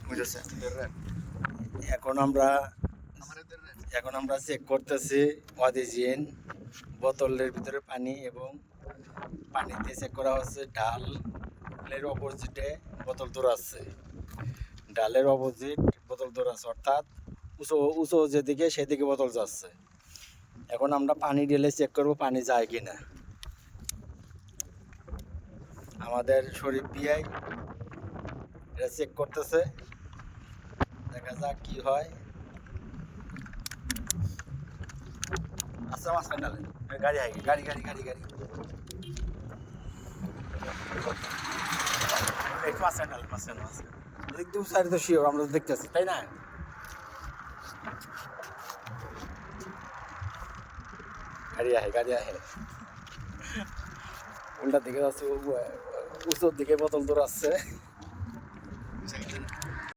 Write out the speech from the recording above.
বুঝেছে। এখন আমরা চেক করতেছি অদিজিন বোতলের ভিতরে পানি এবং পানিতে চেক করা হচ্ছে ডালের অপোজিটে বোতল দৌড়াচ্ছে, ডালের অপোজিট বোতল দৌড়াচ্ছে, অর্থাৎ উঁচু উঁচু যেদিকে সেদিকে বোতল যাচ্ছে। এখন আমরা পানি ঢেলে চেক করব পানি যায় কি না। আমাদের শরীফ বিআই এটা চেক করতেছে, দেখা যাক কি হয়। আচ্ছা মাঝখানে ডালে গাড়ি আগে গাড়ি গাড়ি গাড়ি গাড়ি একটু মাঝখানে ডালে মাঝখানে এদিক দু সাইড তো শিওর আমরা তো দেখতেছি, তাই না? গাড়ি আহে উল্টার দিকে যাচ্ছে, উঁচুর দিকে বোতল দৌড়াচ্ছে।